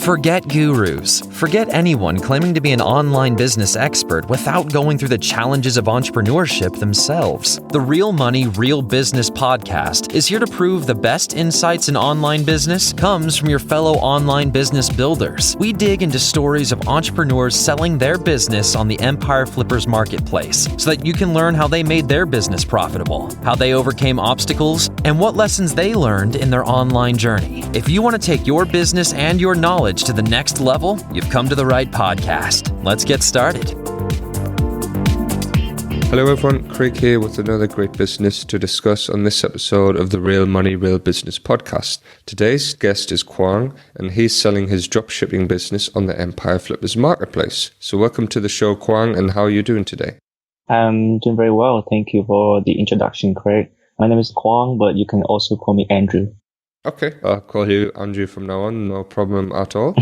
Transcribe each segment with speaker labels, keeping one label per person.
Speaker 1: Forget gurus. Forget anyone claiming to be an online business expert without going through the challenges of entrepreneurship themselves. The Real Money, Real Business podcast is here to prove the best insights in online business comes from your fellow online business builders. We dig into stories of entrepreneurs selling their business on the Empire Flippers marketplace so that you can learn how they made their business profitable, how they overcame obstacles, and what lessons they learned in their online journey. If you want to take your business and your knowledge to the next level, you've come to the right podcast. Let's get started.
Speaker 2: Hello everyone, Craig here with another great business to discuss on this episode of the Real Money, Real Business podcast. Today's guest is Kwang, and he's selling his dropshipping business on the Empire Flippers marketplace. So welcome to the show, Kwang, and how are you doing today?
Speaker 3: I'm doing very well. Thank you for the introduction, Craig. My name is Kwang, but you can also call me Andrew.
Speaker 2: Okay, I'll call you Andrew from now on, no problem at all.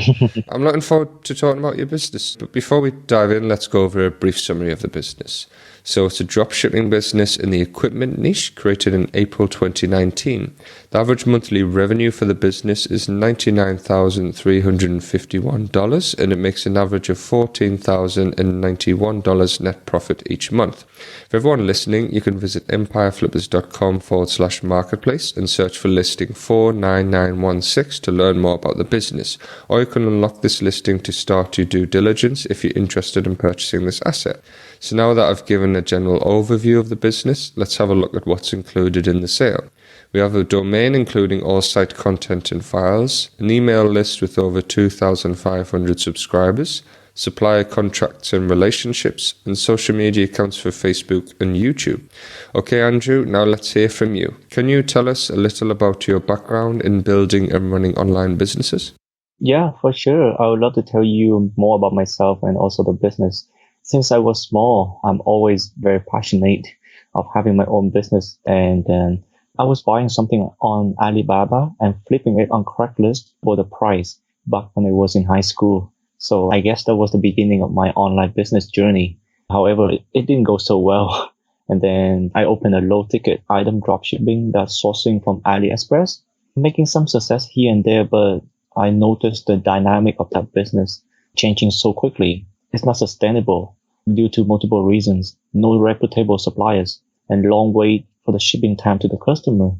Speaker 2: I'm looking forward to talking about your business. But before we dive in, let's go over a brief summary of the business. So it's a dropshipping business in the equipment niche created in April 2019. The average monthly revenue for the business is $99,351, and it makes an average of $14,091 net profit each month. For everyone listening, you can visit empireflippers.com/marketplace and search for listing 49916 to learn more about the business, or you can unlock this listing to start your due diligence if you're interested in purchasing this asset. So now that I've given a general overview of the business, let's have a look at what's included in the sale. We have a domain including all site content and files, an email list with over 2,500 subscribers, supplier contracts and relationships, and social media accounts for Facebook and YouTube. Okay, Andrew, now let's hear from you. Can you tell us a little about your background in building and running online businesses?
Speaker 3: Yeah, for sure. I would love to tell you more about myself and also the business. Since I was small, I'm always very passionate of having my own business. And then I was buying something on Alibaba and flipping it on Craigslist for the price back when I was in high school. So I guess that was the beginning of my online business journey. However, it didn't go so well. And then I opened a low-ticket item dropshipping that's sourcing from AliExpress, making some success here and there, but I noticed the dynamic of that business changing so quickly. It's not sustainable due to multiple reasons: no reputable suppliers and long wait for the shipping time to the customer.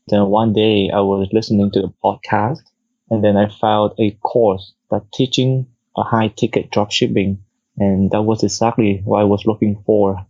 Speaker 3: Then one day I was listening to a podcast, and then I found a course that teaching a high ticket dropshipping, and that was exactly what I was looking for.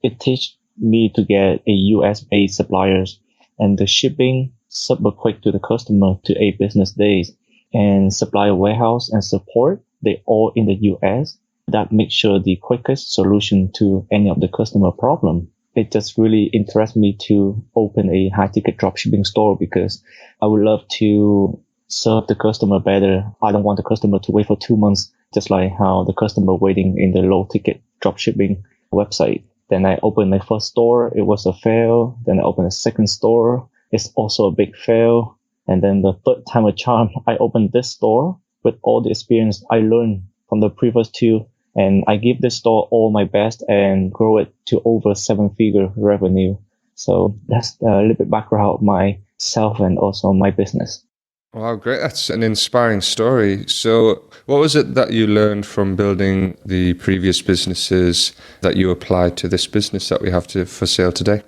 Speaker 3: It teach me to get a US based suppliers and the shipping super quick to the customer to 8 business days, and supplier warehouse and support, they all in the US. That makes sure the quickest solution to any of the customer problem. It just really interests me to open a high ticket dropshipping store because I would love to serve the customer better. I don't want the customer to wait for 2 months, just like how the customer waiting in the low ticket dropshipping website. Then I opened my first store. It was a fail. Then I opened a second store. It's also a big fail. And then the third time a charm, I opened this store with all the experience I learned from the previous 2. And I give this store all my best and grow it to over 7-figure revenue. So that's a little bit background of myself and also my business.
Speaker 2: Wow, great. That's an inspiring story. So what was it that you learned from building the previous businesses that you applied to this business that we have for sale today?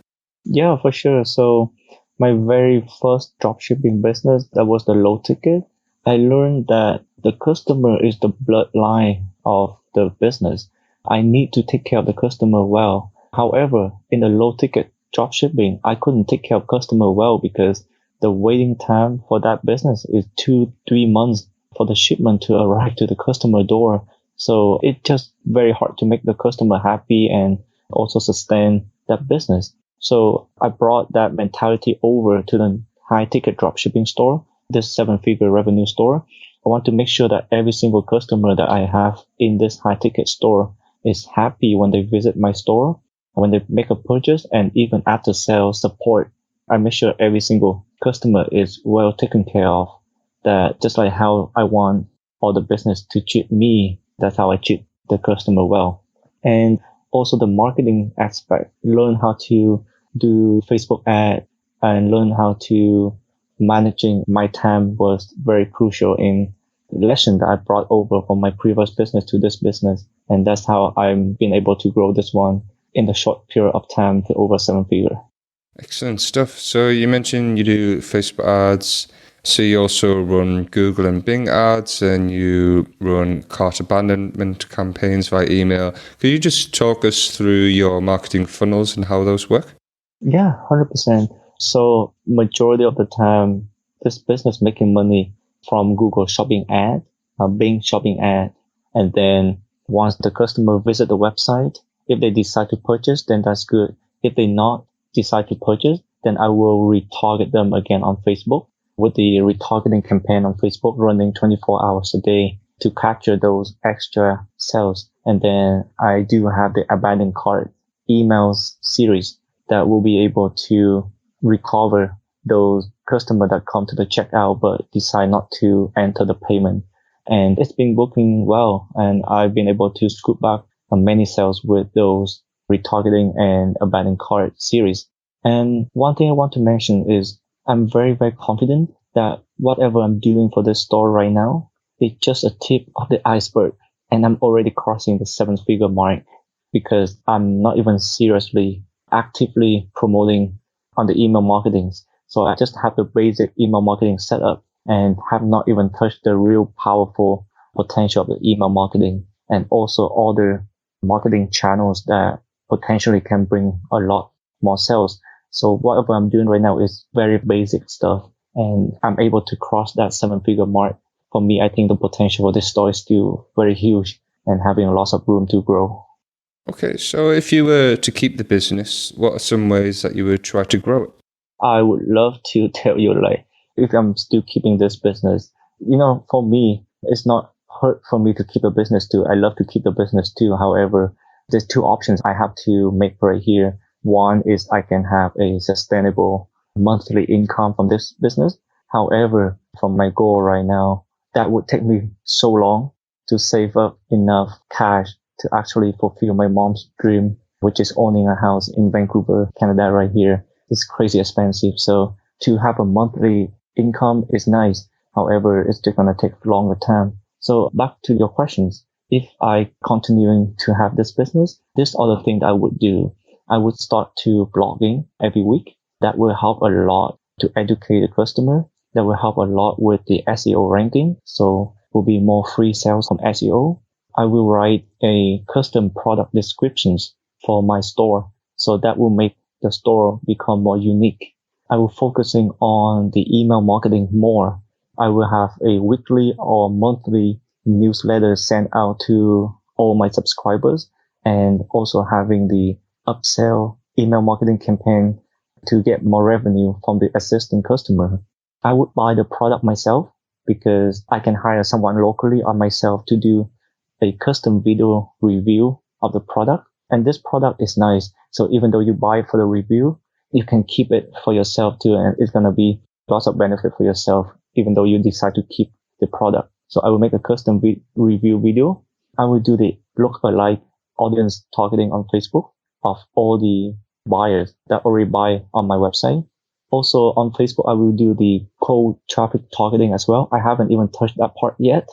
Speaker 3: Yeah, for sure. So my very first dropshipping business, that was the low ticket. I learned that the customer is the bloodline of the business. I need to take care of the customer well. However, in the low ticket dropshipping, I couldn't take care of customer well because the waiting time for that business is 2-3 months for the shipment to arrive to the customer door. So it's just very hard to make the customer happy and also sustain that business. So I brought that mentality over to the high ticket dropshipping store, this 7-figure revenue store. I want to make sure that every single customer that I have in this high ticket store is happy when they visit my store, when they make a purchase, and even after sales support. I make sure every single customer is well taken care of. That just like how I want all the business to treat me, that's how I treat the customer well. And also the marketing aspect, learn how to do Facebook ad and learn how to managing my time was very crucial in lesson that I brought over from my previous business to this business. And that's how I'm been able to grow this one in the short period of time to over 7-figure.
Speaker 2: Excellent stuff. So you mentioned you do Facebook ads. So you also run Google and Bing ads, and you run cart abandonment campaigns via email. Could you just talk us through your marketing funnels and how those work?
Speaker 3: Yeah, 100%. So majority of the time, this business making money from Google shopping ad, Bing shopping ad. And then once the customer visit the website, if they decide to purchase, then that's good. If they not decide to purchase, then I will retarget them again on Facebook with the retargeting campaign on Facebook running 24 hours a day to capture those extra sales. And then I do have the abandoned cart emails series that will be able to recover those customers that come to the checkout but decide not to enter the payment. And it's been working well. And I've been able to scoop back many sales with those retargeting and abandoned cart series. And one thing I want to mention is I'm very, very confident that whatever I'm doing for this store right now is just a tip of the iceberg. And I'm already crossing the 7-figure mark because I'm not even seriously actively promoting on the email marketing. So I just have the basic email marketing setup and have not even touched the real powerful potential of the email marketing and also other marketing channels that potentially can bring a lot more sales. So whatever I'm doing right now is very basic stuff, and I'm able to cross that 7-figure mark. For me, I think the potential for this store is still very huge and having lots of room to grow.
Speaker 2: Okay, so if you were to keep the business, what are some ways that you would try to grow it?
Speaker 3: I would love to tell you, like, if I'm still keeping this business, for me, it's not hurt for me to keep a business too. I love to keep the business too. However, there's two options I have to make right here. One is I can have a sustainable monthly income from this business. However, from my goal right now, that would take me so long to save up enough cash to actually fulfill my mom's dream, which is owning a house in Vancouver, Canada right here. It's crazy expensive. So to have a monthly income is nice. However, it's just going to take longer time. So back to your questions. If I continuing to have this business, this other thing that I would do, I would start to blogging every week. That will help a lot to educate the customer. That will help a lot with the SEO ranking. So will be more free sales from SEO. I will write a custom product descriptions for my store. So that will make the store become more unique. I will focusing on the email marketing more. I will have a weekly or monthly newsletter sent out to all my subscribers and also having the upsell email marketing campaign to get more revenue from the existing customer. I would buy the product myself because I can hire someone locally or myself to do a custom video review of the product. And this product is nice. So even though you buy it for the review, you can keep it for yourself too. And it's going to be lots of benefit for yourself, even though you decide to keep the product. So I will make a custom review video. I will do the look-alike audience targeting on Facebook of all the buyers that already buy on my website. Also on Facebook, I will do the cold traffic targeting as well. I haven't even touched that part yet.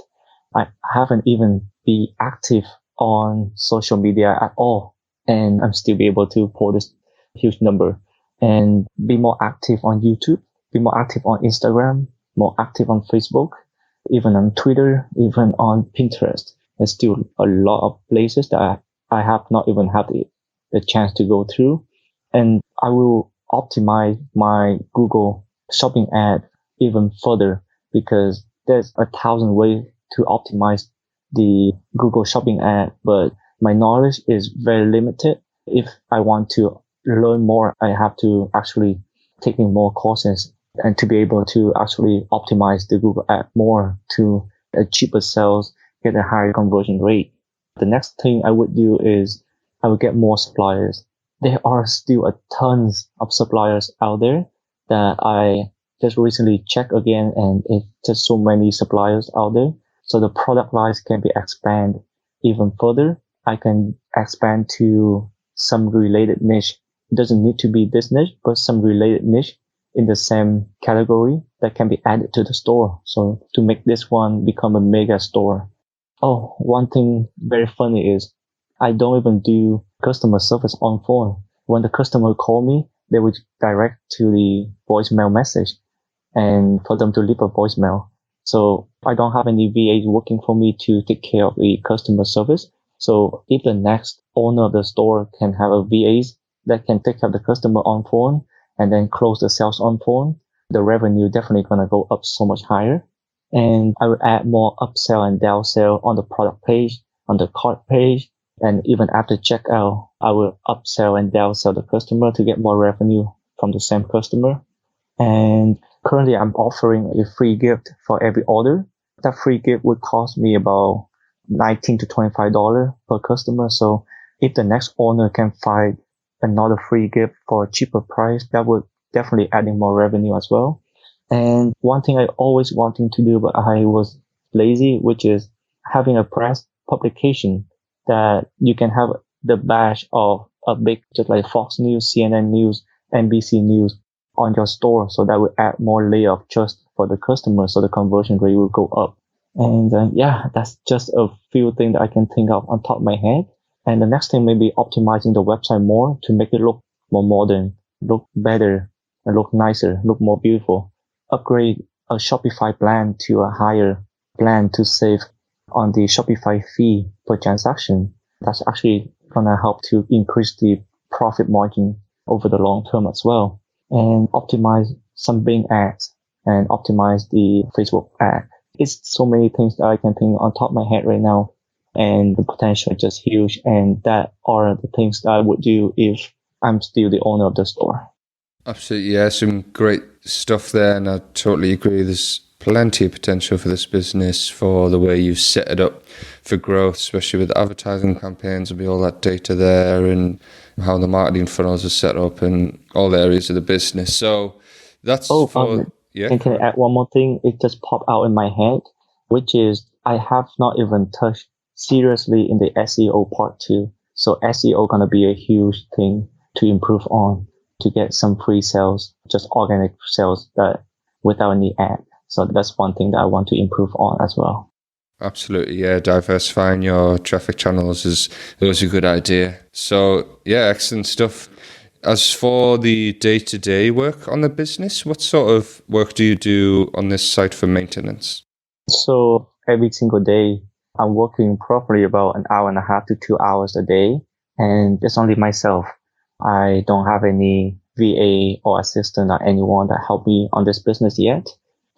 Speaker 3: I haven't even been active on social media at all. And I'm still be able to pull this huge number and be more active on YouTube, be more active on Instagram, more active on Facebook, even on Twitter, even on Pinterest. There's still a lot of places that I have not even had the chance to go through. And I will optimize my Google shopping ad even further because there's 1,000 ways to optimize the Google shopping ad, but my knowledge is very limited. If I want to learn more, I have to actually take in more courses and to be able to actually optimize the Google ad more to a cheaper sales, get a higher conversion rate. The next thing I would do is I would get more suppliers. There are still a tons of suppliers out there that I just recently checked again, and it's just so many suppliers out there. So the product lines can be expanded even further. I can expand to some related niche. It doesn't need to be this niche, but some related niche in the same category that can be added to the store. So to make this one become a mega store. Oh, one thing very funny is I don't even do customer service on phone. When the customer call me, they would direct to the voicemail message and for them to leave a voicemail. So I don't have any VAs working for me to take care of the customer service. So if the next owner of the store can have a VAs that can take care of the customer on phone and then close the sales on phone, the revenue definitely going to go up so much higher. And I will add more upsell and downsell on the product page, on the cart page, and even after checkout, I will upsell and downsell the customer to get more revenue from the same customer. And currently I'm offering a free gift for every order. That free gift would cost me about $19 to $25 per customer. So if the next owner can find another free gift for a cheaper price, that would definitely adding more revenue as well. And one thing I always wanting to do, but I was lazy, which is having a press publication that you can have the badge of a big, just like Fox News, CNN News, NBC News on your store. So that would add more layer of trust for the customer. So the conversion rate will go up. And that's just a few things that I can think of on top of my head. And the next thing may be optimizing the website more to make it look more modern, look better, and look nicer, look more beautiful. Upgrade a Shopify plan to a higher plan to save on the Shopify fee per transaction. That's actually going to help to increase the profit margin over the long term as well. And optimize some Bing ads and optimize the Facebook ad. It's so many things that I can think on top of my head right now. And the potential is just huge. And that are the things that I would do if I'm still the owner of the store.
Speaker 2: Absolutely, yeah, some great stuff there, and I totally agree. There's plenty of potential for this business for the way you set it up for growth, especially with advertising campaigns. There'll be all that data there and how the marketing funnels are set up and all the areas of the business. So that's
Speaker 3: yeah. And can I add one more thing? It just popped out in my head, which is I have not even touched seriously in the SEO part too. So SEO gonna be a huge thing to improve on, to get some free sales, just organic sales that without any ad. So that's one thing that I want to improve on as well.
Speaker 2: Absolutely, yeah. Diversifying your traffic channels is always a good idea. So, yeah, excellent stuff. As for the day-to-day work on the business, what sort of work do you do on this site for maintenance?
Speaker 3: So every single day, I'm working probably about an hour and a half to 2 hours a day. And it's only myself. I don't have any VA or assistant or anyone that help me on this business yet.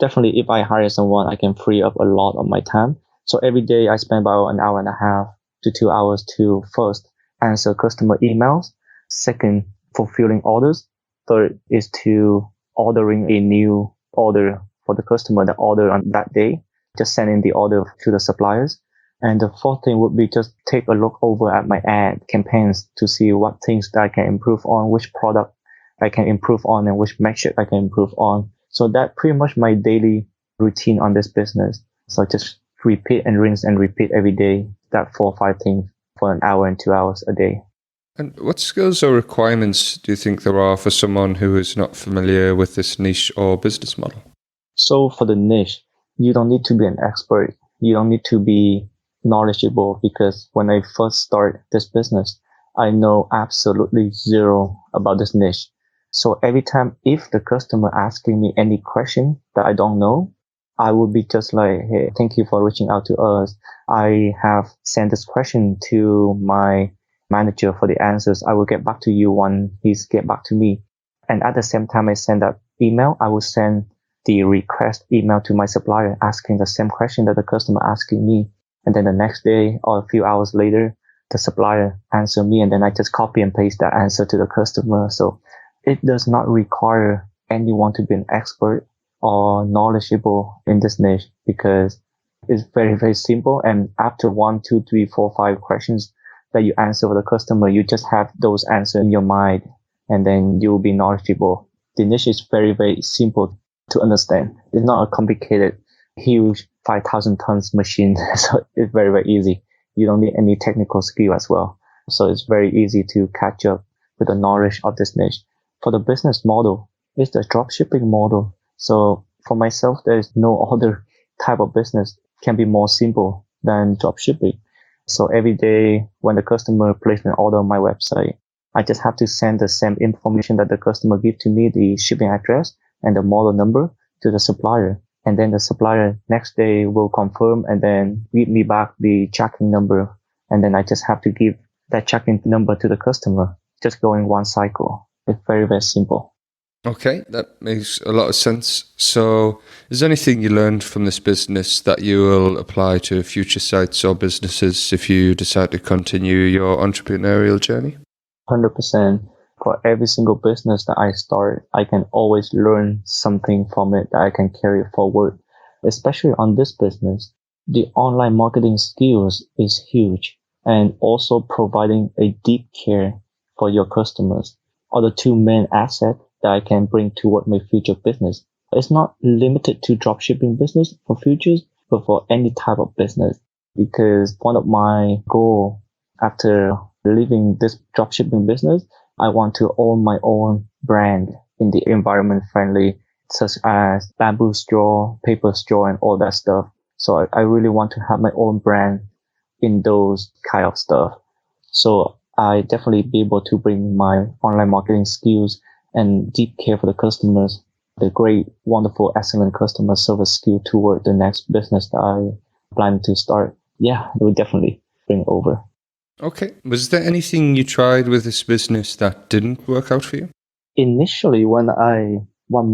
Speaker 3: Definitely, if I hire someone, I can free up a lot of my time. So every day I spend about an hour and a half to 2 hours to first answer customer emails. Second, fulfilling orders. Third is to ordering a new order for the customer that order on that day. Just sending the order to the suppliers. And the fourth thing would be just take a look over at my ad campaigns to see what things that I can improve on, which product I can improve on, and which metric I can improve on. So that pretty much my daily routine on this business. So just repeat and rinse and repeat every day, that 4 or 5 things for an hour and 2 hours a day.
Speaker 2: And what skills or requirements do you think there are for someone who is not familiar with this niche or business model?
Speaker 3: So for the niche, you don't need to be an expert. You don't need to be knowledgeable, because when I first start this business, I know absolutely zero about this niche. So every time if the customer asking me any question that I don't know, I would be just like, hey, thank you for reaching out to us. I have sent this question to my manager for the answers. I will get back to you when he's get back to me. And at the same time I send that email, I will send the request email to my supplier asking the same question that the customer asking me. And then the next day or a few hours later, the supplier answer me, and then I just copy and paste that answer to the customer. So it does not require anyone to be an expert or knowledgeable in this niche, because it's very, very simple. And after 1, 2, 3, 4, 5 questions that you answer for the customer, you just have those answers in your mind, and then you will be knowledgeable. The niche is very, very simple to understand. It's not a complicated, huge 5,000 tons machine. So it's very, very easy. You don't need any technical skill as well. So it's very easy to catch up with the knowledge of this niche. For the business model, it's the dropshipping model. So For myself, there is no other type of business can be more simple than dropshipping. So every day when the customer places an order on my website, I just have to send the same information that the customer give to me, the shipping address and the model number, to the supplier. And then the supplier next day will confirm and then give me back the tracking number. And then I just have to give that tracking number to the customer, just going one cycle. It's very, very simple.
Speaker 2: Okay, that makes a lot of sense. So is there anything you learned from this business that you will apply to future sites or businesses if you decide to continue your entrepreneurial journey?
Speaker 3: 100%. For every single business that I start, I can always learn something from it that I can carry forward. Especially on this business, the online marketing skills is huge, and also providing a deep care for your customers are the two main assets that I can bring toward my future business. It's not limited to dropshipping business for futures, but for any type of business. Because one of my goals after leaving this dropshipping business, I want to own my own brand in the environment friendly, such as bamboo straw, paper straw, and all that stuff. So I really want to have my own brand in those kind of stuff. So I definitely be able to bring my online marketing skills and deep care for the customers, the great, wonderful, excellent customer service skill toward the next business that I plan to start. Yeah, it would definitely bring over.
Speaker 2: Okay. Was there anything you tried with this business that didn't work out for you?
Speaker 3: Initially, one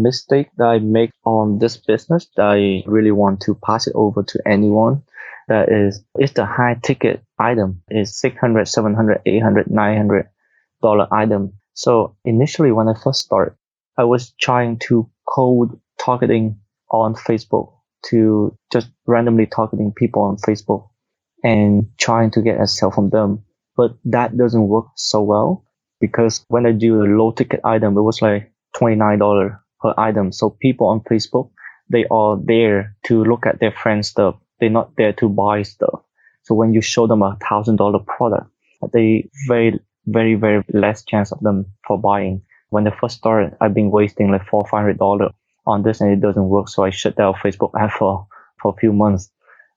Speaker 3: mistake that I make on this business that I really want to pass it over to anyone, that is, it's the high ticket item. It's $600, $700, $800, $900 item. So initially when I first started, I was trying to cold targeting on Facebook, to just randomly targeting people on Facebook and trying to get a sale from them. But that doesn't work so well, because when I do a low ticket item, it was like $29 per item. So people on Facebook, they are there to look at their friends' stuff. They're not there to buy stuff. So when you show them $1,000 product, they very, very less chance of them for buying. When I first started, I've been wasting like $400-$500 on this, and it doesn't work. So I shut down Facebook ad for a few months.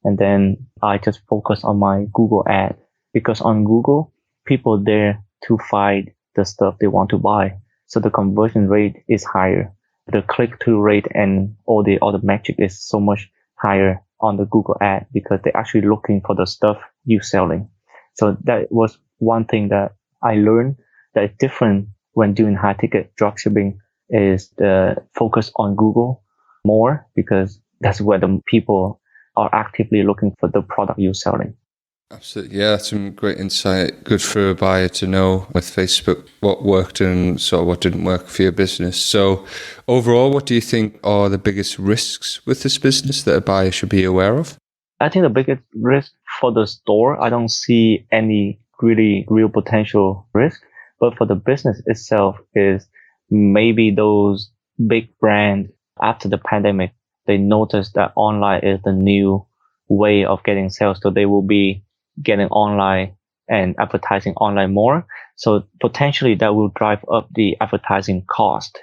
Speaker 3: And then I just focus on my Google ad, because on Google, people there to find the stuff they want to buy. So the conversion rate is higher. The click-through rate and all the other metric is so much higher on the Google ad, because they're actually looking for the stuff you're selling. So that was one thing that I learned that is different when doing high ticket dropshipping, is the focus on Google more, because that's where the people are actively looking for the product you're selling.
Speaker 2: Absolutely. Yeah, that's some great insight. Good for a buyer to know with Facebook what worked and sort of what didn't work for your business. So overall, what do you think are the biggest risks with this business that a buyer should be aware of?
Speaker 3: I think the biggest risk for the store, I don't see any really real potential risk. But for the business itself, is maybe those big brands after the pandemic, they noticed that online is the new way of getting sales. So they will be getting online and advertising online more. So potentially that will drive up the advertising cost.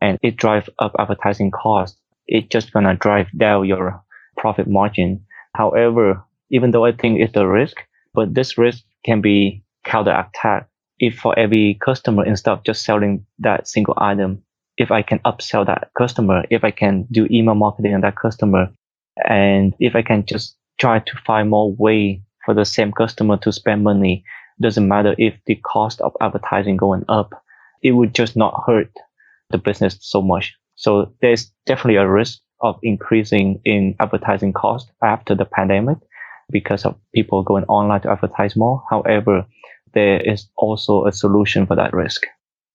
Speaker 3: And it drives up advertising cost, it's just going to drive down your profit margin. However, even though I think it's a risk, but this risk can be counterattacked if for every customer, instead of just selling that single item, if I can upsell that customer, if I can do email marketing on that customer, and if I can just try to find more way for the same customer to spend money, doesn't matter if the cost of advertising going up, it would just not hurt the business so much. So there's definitely a risk of increasing in advertising cost after the pandemic because of people going online to advertise more. However, there is also a solution for that risk.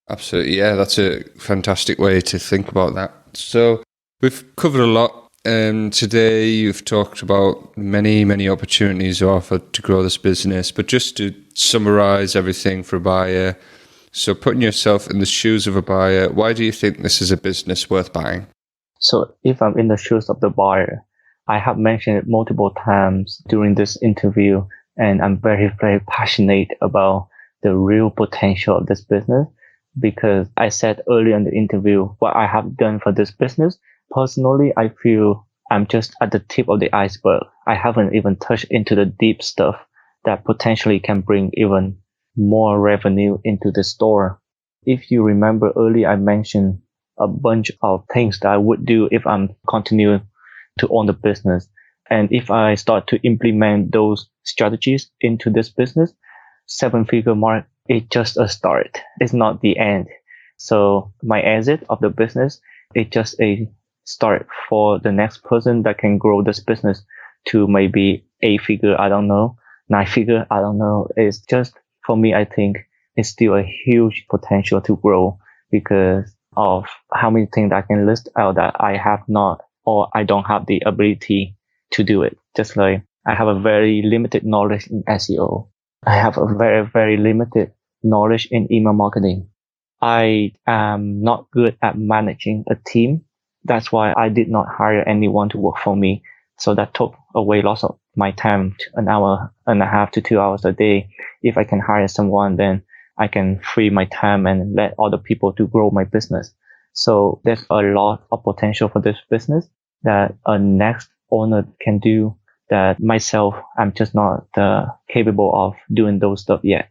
Speaker 2: Absolutely. Yeah, that's a fantastic way to think about that. So we've covered a lot. Today you've talked about many opportunities offered to grow this business, but just to summarize everything for a buyer. So putting yourself in the shoes of a buyer, why do you think this is a business worth buying?
Speaker 3: So if I'm in the shoes of the buyer, I have mentioned it multiple times during this interview, and I'm very passionate about the real potential of this business, because I said earlier in the interview, what I have done for this business Personally, I feel I'm just at the tip of the iceberg. I haven't even touched into the deep stuff that potentially can bring even more revenue into the store. If you remember earlier, I mentioned a bunch of things that I would do if I'm continuing to own the business. And if I start to implement those strategies into this business, 7-figure mark is just a start. It's not the end. So my exit of the business is just a start for the next person that can grow this business to maybe 8-figure, I don't know, 9-figure, I don't know. It's just, for me, I think it's still a huge potential to grow because of how many things I can list out that I have not, or I don't have the ability to do it. Just like I have a very limited knowledge in SEO. I have a very, very limited knowledge in email marketing. I am not good at managing a team. That's why I did not hire anyone to work for me. So that took away lots of my time, an hour and a half to 2 hours a day. If I can hire someone, then I can free my time and let other people to grow my business. So there's a lot of potential for this business that a next owner can do that myself, I'm just not capable of doing those stuff yet.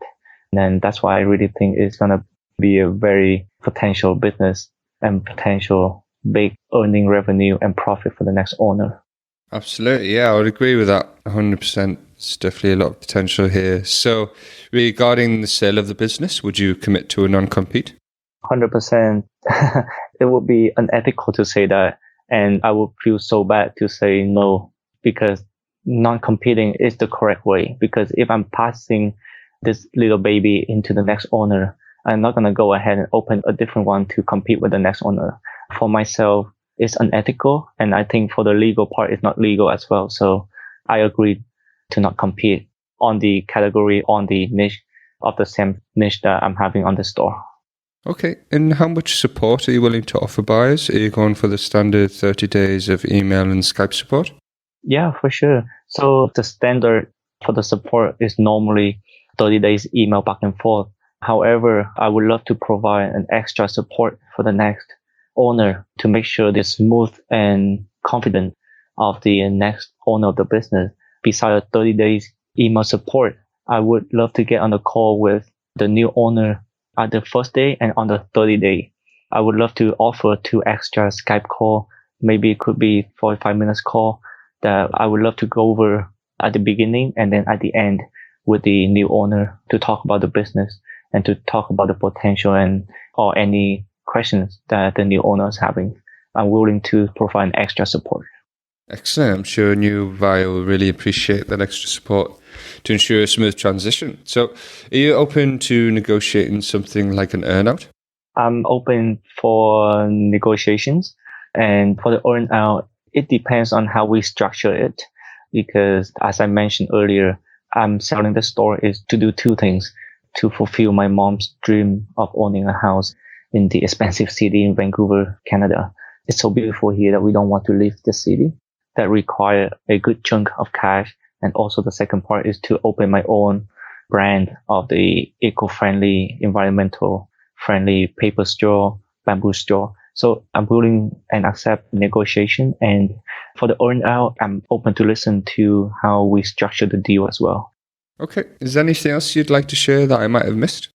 Speaker 3: And that's why I really think it's going to be a very potential business and potential big earning revenue and profit for the next owner.
Speaker 2: Absolutely. Yeah, I would agree with that 100%. There's definitely a lot of potential here. So regarding the sale of the business, would you commit to a non-compete?
Speaker 3: 100%. It would be unethical to say that. And I would feel so bad to say no, because non-competing is the correct way. Because if I'm passing this little baby into the next owner, I'm not going to go ahead and open a different one to compete with the next owner. For myself, it's unethical. And I think for the legal part, it's not legal as well. So I agreed to not compete on the category, on the niche of the same niche that I'm having on the store.
Speaker 2: Okay. And how much support are you willing to offer buyers? Are you going for the standard 30 days of email and Skype support?
Speaker 3: Yeah, for sure. So the standard for the support is normally 30 days email back and forth. However, I would love to provide an extra support for the next owner to make sure they're smooth and confident of the next owner of the business. Besides 30 days email support, I would love to get on the call with the new owner at the first day and on the 30th day. I would love to offer 2 extra Skype call. Maybe it could be 45 minutes call that I would love to go over at the beginning and then at the end with the new owner to talk about the business and to talk about the potential and or any questions that the new owner is having. I'm willing to provide extra support.
Speaker 2: Excellent. I'm sure new buyer will really appreciate that extra support to ensure a smooth transition. So are you open to negotiating something like an earnout?
Speaker 3: I'm open for negotiations, and for the earnout, it depends on how we structure it. Because as I mentioned earlier, I'm selling the store is to do 2 things: to fulfill my mom's dream of owning a house in the expensive city in Vancouver, Canada. It's so beautiful here that we don't want to leave the city. That require a good chunk of cash. And also the second part is to open my own brand of the eco-friendly, environmental-friendly paper straw, bamboo straw. So I'm willing and accept negotiation. And for the earnout, I'm open to listen to how we structure the deal as well.
Speaker 2: Okay. Is there anything else you'd like to share that I might have missed?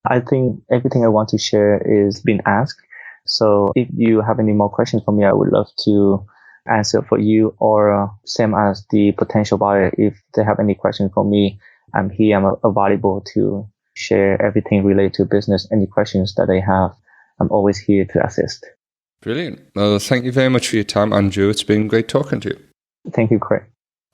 Speaker 3: I think everything I want to share is been asked. So if you have any more questions for me, I would love to answer for you, or same as the potential buyer. If they have any questions for me, I'm here. I'm available to share everything related to business. Any questions that they have, I'm always here to assist.
Speaker 2: Brilliant. Well, thank you very much for your time, Andrew. It's been great talking to you.
Speaker 3: Thank you, Craig.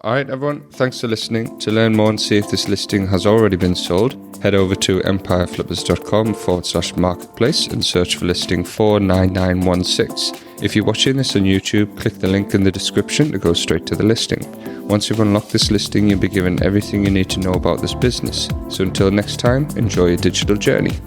Speaker 2: All right, everyone. Thanks for listening. To learn more and see if this listing has already been sold, head over to empireflippers.com/marketplace and search for listing 49916. If you're watching this on YouTube, click the link in the description to go straight to the listing. Once you've unlocked this listing, you'll be given everything you need to know about this business. So until next time, enjoy your digital journey.